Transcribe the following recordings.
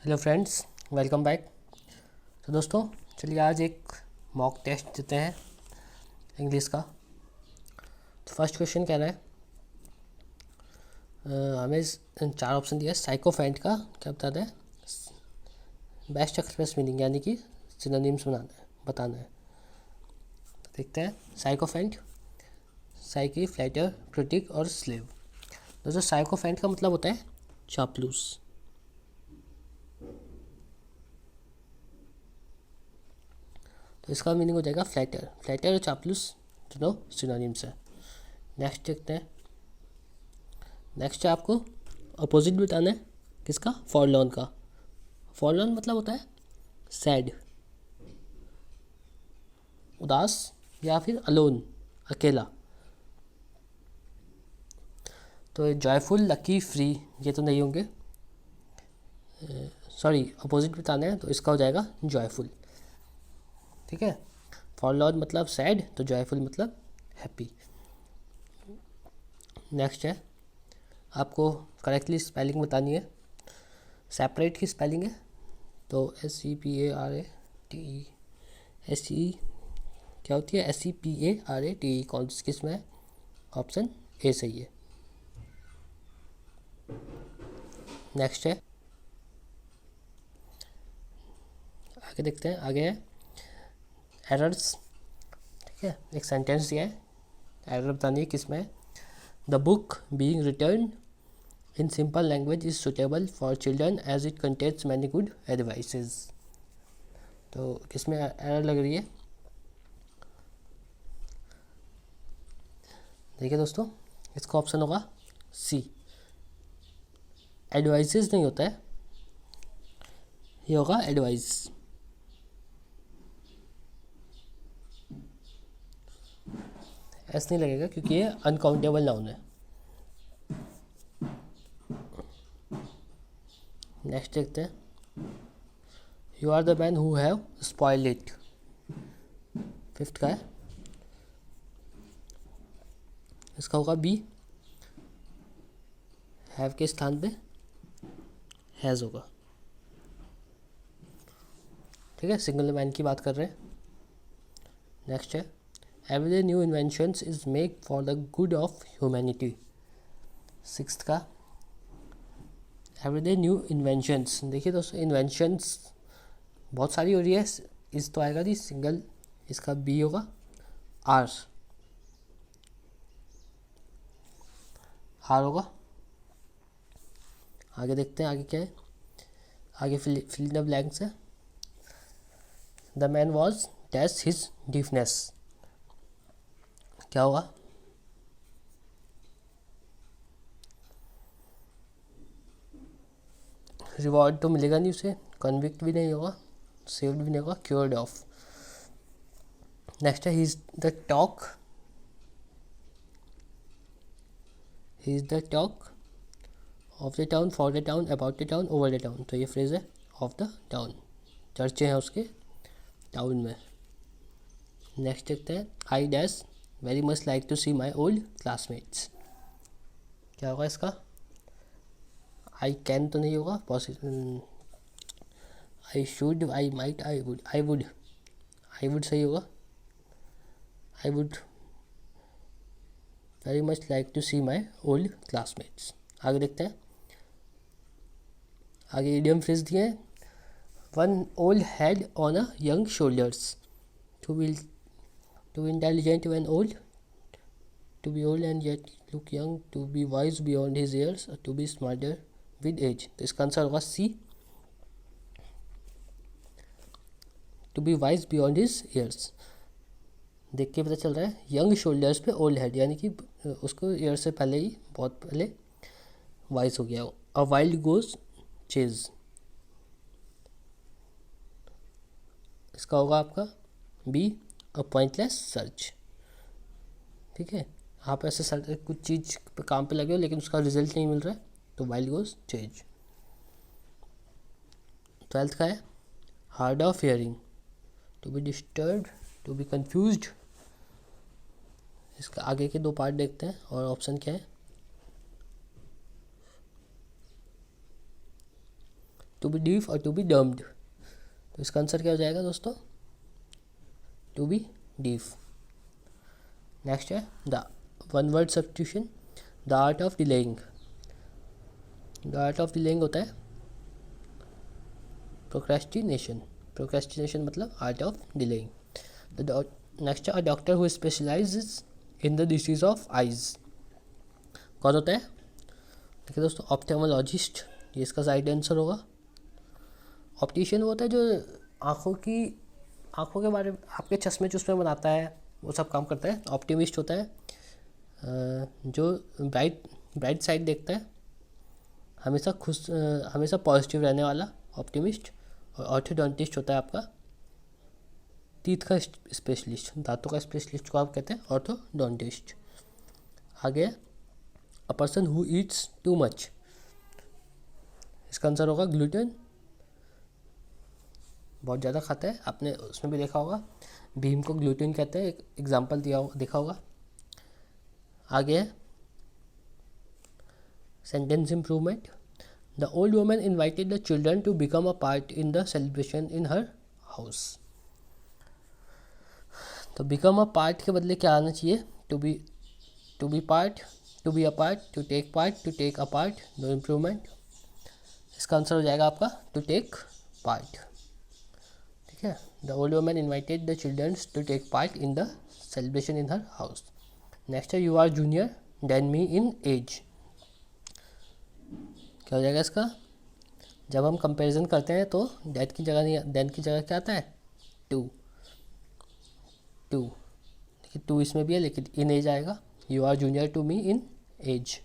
Hello friends, welcome back. तो दोस्तों, चलिए आज एक मॉक टेस्ट देते हैं इंग्लिश का। तो फर्स्ट क्वेश्चन कह रहा है हमें चार ऑप्शन दिया है। साइकोफेंट का क्या बताना है? बेस्ट एक्सप्रेस मीनिंग यानी कि सिनोनिम्स बताना है। देखते हैं। साइकोफेंट, साइकी, फ्लैटर, क्रिटिक और स्लेव। दोस्तों, साइकोफेंट का मतलब होता है चापलूस। तो इसका मीनिंग हो जाएगा फ्लैटर। फ्लैटर और चापलूस दोनों सिनोनिम्स है। नेक्स्ट देखते हैं। नेक्स्ट है आपको अपोजिट बताना है किसका? फॉरलॉन का। फॉरलॉन मतलब होता है सैड, उदास या फिर अलोन, अकेला। तो जॉयफुल, लकी, फ्री ये तो नहीं होंगे। सॉरी, अपोजिट बताना है तो इसका हो जाएगा जॉयफुल। ठीक है। फॉरलॉन मतलब सैड, तो जॉयफुल मतलब हैप्पी। नेक्स्ट है आपको करेक्टली स्पेलिंग बतानी है। सेपरेट की स्पेलिंग है तो SEPARATE, SE क्या होती है? SEPARATE। कौन किस में है? ऑप्शन ए सही है। नेक्स्ट है, आगे देखते हैं। आगे है एरर्स। ठीक है, एक सेंटेंस दिया है, एरर बतानी है किस में है। The book being written in simple language is suitable for children as it contains many good advices. तो किस में एरर लग रही है? देखिए दोस्तों, इसका ऑप्शन होगा सी। एडवाइसेस नहीं होता है, ये होगा एडवाइस। ऐसा नहीं लगेगा क्योंकि ये अनकाउंटेबल नाउन है। नेक्स्ट देखते हैं। You are the man who have spoiled it. Fifth का है, इसका होगा बी। हैव के स्थान पे हैज़ होगा। ठीक है, सिंगल मैन की बात कर रहे हैं। नेक्स्ट है every new inventions is make for the good of humanity. Sixth का एवरीडे न्यू इन्वेंशंस। देखिए दोस्तों, इन्वेंशंस बहुत सारी हो रही है, इस तो आएगा नहीं सिंगल, इसका बी होगा। आर आर होगा। आगे देखते हैं, आगे क्या है। आगे फिल द ब्लैंक्स है। The man was dash his deafness. क्या होगा? रिवॉर्ड तो मिलेगा नहीं उसे, कन्विक्ट भी नहीं होगा, सेव्ड भी नहीं होगा, क्योर्ड ऑफ। नेक्स्ट है he is the talk, he is the talk of the town, for the town, about the town, over the town. तो ये फ्रेज है ऑफ द टाउन, चर्चे हैं उसके टाउन में। नेक्स्ट देखते हैं। I dash very much like to see my old classmates. क्या होगा इसका? आई कैन तो नहीं होगा, possible. I should, I might, I would, I would सही होगा। I would very much like to see my old classmates. आगे देखते हैं। आगे इडियम फ्रेज दिए हैं। One old head on a young shoulders. To be intelligent when old, to be old and yet look young, to be wise beyond his years, or to be smarter with age। तो इसका answer होगा C, to be wise beyond his years. देख के पता चल रहा है young shoulders पे ओल्ड हेड, यानी कि उसको ईयर से पहले ही, बहुत पहले वाइज हो गया। अ वाइल्ड गोज चेज, इसका होगा आपका बी। अ पॉइंटलेस सर्च। ठीक है, आप ऐसे कुछ चीज़ पे काम पे लगे हो लेकिन उसका रिजल्ट नहीं मिल रहा है, तो वाइल्ड गोज चेज। ट्वेल्थ का है hard of hearing, to be disturb, to be confused. इसका आगे के दो पार्ट देखते हैं और ऑप्शन क्या है। टू बी डीफ और टू बी डम्ड। तो इसका आंसर क्या हो जाएगा दोस्तों, टू बी डीफ। नेक्स्ट है the one word substitution, the art of delaying. The art of delaying होता है प्रोक्रेस्टिनेशन। प्रोक्रेस्टिनेशन मतलब आर्ट ऑफ डिलेइंग। नेक्स्ट है a doctor who specialises in the disease of eyes. कौन होता है, देखिए दोस्तों, ऑप्थेमोलॉजिस्ट, ये इसका राइट आंसर होगा। ऑप्टिशियन वो होता है जो आँखों के बारे में आपके चश्मे चुश्मे बनाता है, वो सब काम करता है। ऑप्टिमिस्ट होता है जो ब्राइट साइड देखता है, हमेशा खुश, हमेशा पॉजिटिव रहने वाला, ऑप्टिमिस्ट। और ऑर्थोडोंटिस्ट होता है आपका टीथ का स्पेशलिस्ट, दांतों का स्पेशलिस्ट को आप कहते हैं ऑर्थोडोंटिस्ट। आगे a person who Yeats too much, इसका आंसर होगा ग्लूटेन, बहुत ज़्यादा खाता है। आपने उसमें भी देखा होगा भीम को ग्लूटेन कहते हैं, एक एग्जाम्पल देखा होगा। आगे sentence improvement, the old woman invited the children to become a part in the celebration in her house. तो बिकम अ पार्ट के बदले क्या आना चाहिए, to be part, to be a part, to take part, to take a part, no improvement. इसका answer हो जाएगा आपका टू टेक पार्ट। ठीक है, the old woman invited the childrens to take part in the celebration in her house. Next है you are junior than me in age. क्या हो जाएगा इसका, जब हम कंपैरिजन करते हैं तो डेट की जगह नहीं, देन की जगह क्या आता है, टू। देखिए टू इसमें भी है लेकिन इन एज आएगा। You are junior to me in age.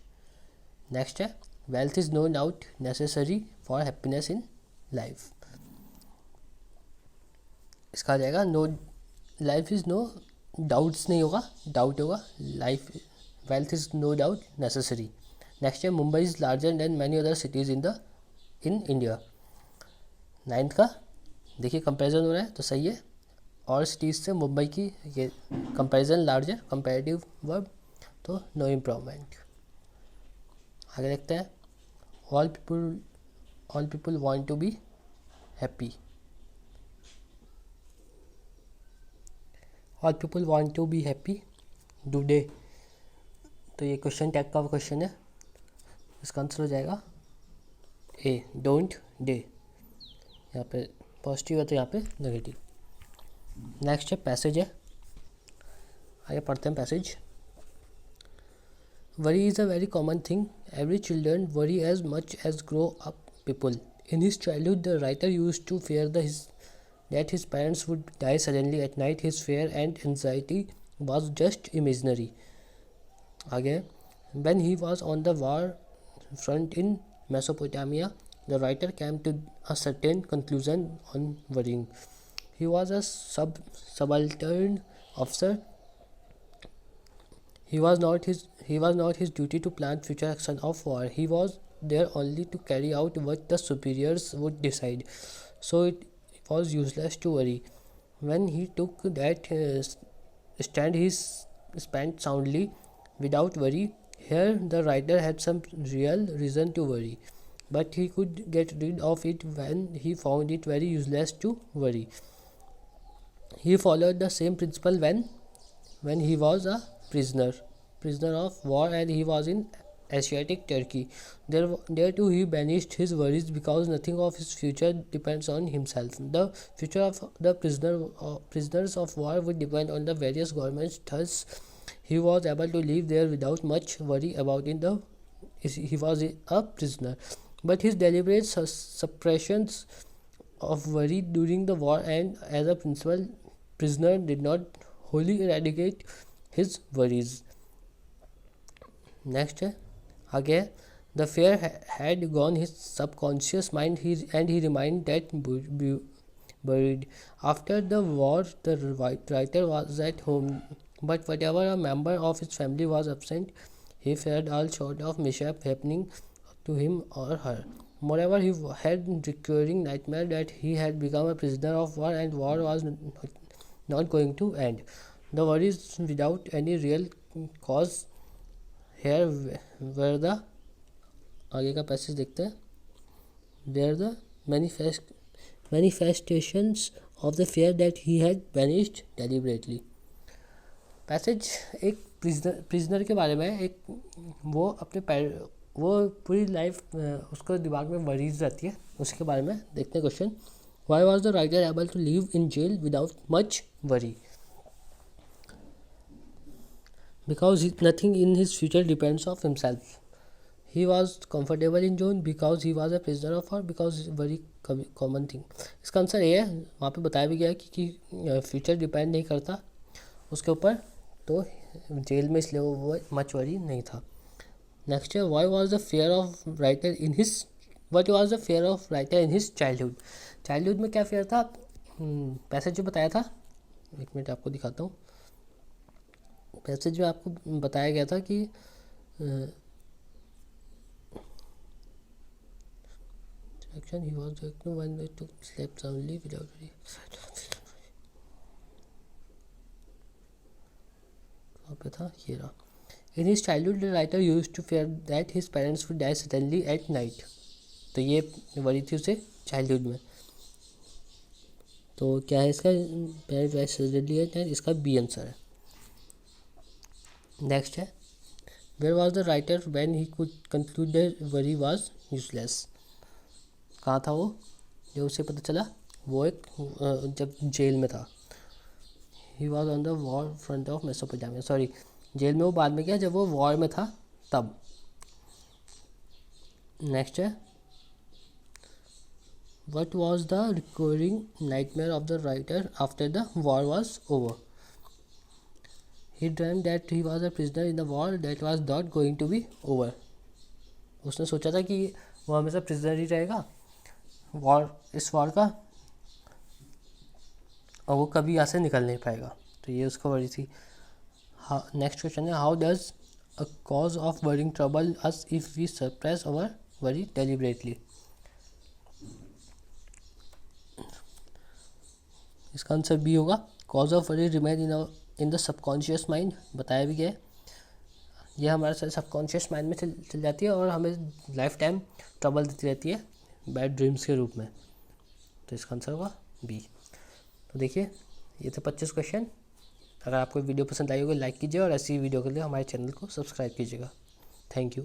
Next है wealth is no doubt necessary for happiness in life. इसका आ जाएगा no, life is no doubts नहीं होगा, डाउट होगा, life, wealth is no doubt necessary. Next है Mumbai is larger than many other cities in India. Ninth का देखिए comparison हो रहा है तो सही है, और सिटीज़ से मुंबई की ये कंपैरिजन लार्जर, कंपैरेटिव वर्ब, तो नो इम्प्रूवमेंट। आगे देखते हैं all people want to be happy. All people want to be happy today. तो ये क्वेश्चन टैग का क्वेश्चन है, इसका आंसर हो जाएगा ए डोंट डे। यहाँ पे पॉजिटिव है तो यहाँ पे नेगेटिव। नेक्स्ट है पैसेज है, आगे पढ़ते हैं passage. Worry is a very common thing, every children worry as much as grow up people. In his childhood the writer use to fear that his parents would die suddenly at night. His fear and anxiety was just imaginary. Again, when he was on the war front in Mesopotamia, the writer came to a certain conclusion on worrying. He was a subaltern officer. He was not his duty to plan future action of war. He was there only to carry out what the superiors would decide. So it was useless to worry. When he took that stand, he spent soundly without worry. Here, the writer had some real reason to worry, but he could get rid of it when he found it very useless to worry. He followed the same principle when he was a prisoner of war, and he was in Asiatic Turkey. There too he banished his worries because nothing of his future depends on himself. The future of the prisoners of war would depend on the various governments. Thus, he was able to live there without much worry about it. He was a prisoner, but his deliberate suppressions of worry during the war and as a principal prisoner did not wholly eradicate his worries. Next है आगे, the fear had gone his subconscious mind, and he remained that buried. After the war, the writer was at home, but whatever a member of his family was absent, he feared all sort of mishap happening to him or her. Moreover, he had recurring nightmare that he had become a prisoner of war and war was not going to end. The worries without any real cause. Here where the आगे का passage देखते हैं, there the manifestations of the fear that he had banished deliberately. Passage एक prisoner के बारे में एक वो अपने वो पूरी लाइफ उसको दिमाग में वरीज रहती है, उसके बारे में देखते हैं question. Why was the writer able to live in jail without much worry? Because nothing in his future depends of himself. He was comfortable in June because he was a prisoner of war, because very common thing. इसका answer ये है, वहाँ पे बताया भी गया है कि फ्यूचर डिपेंड नहीं करता उसके ऊपर, तो जेल में इसलिए वो मच वरी नहीं था. नेक्स्ट है, why was the fear of writer in his what was the fear of writer in his childhood? Childhood में क्या फियर था? पैसेज जो बताया था, एक मिनट आपको दिखाता हूँ. पैसेज में आपको बताया गया था कि action he was acting when they took slept soundly without worry. कहाँ पे था? ये रहा. In his childhood the writer used to fear that his parents would die suddenly at night. तो ये वरी थी उसे चाइल्डहुड में. तो क्या है इसका? Parents die suddenly at night, इसका बी आंसर है. नेक्स्ट है, where was the writer when he could conclude that worry was useless? कहाँ था वो जब उसे पता चला? वो एक जब जेल में था. He was on the war front of Mesopotamia. Sorry, jail में वो बाद में गया जब वो वॉर में था तब. नेक्स्ट है, what was the recurring nightmare of the writer after the war was over? He dreamed that he was a prisoner in the war that was not going to be over. उसने सोचा था कि वो हमेशा prisoner ही रहेगा इस war का, और वो कभी यहाँ से निकल नहीं पाएगा. तो ये उसको वरी थी. नेक्स्ट क्वेश्चन है, how does a cause of worrying trouble us if we suppress our worry deliberately? इसका आंसर बी होगा. Cause of worry remain in the subconscious mind. बताया भी गया है, ये हमारे सबकॉन्शियस माइंड में चल जाती है और हमें लाइफ टाइम ट्रबल देती रहती है बैड ड्रीम्स के रूप में. तो इसका आंसर होगा बी. तो देखिए, ये थे 25 क्वेश्चन. अगर आपको वीडियो पसंद आई होगी लाइक कीजिए और ऐसी वीडियो के लिए हमारे चैनल को सब्सक्राइब कीजिएगा. Thank you.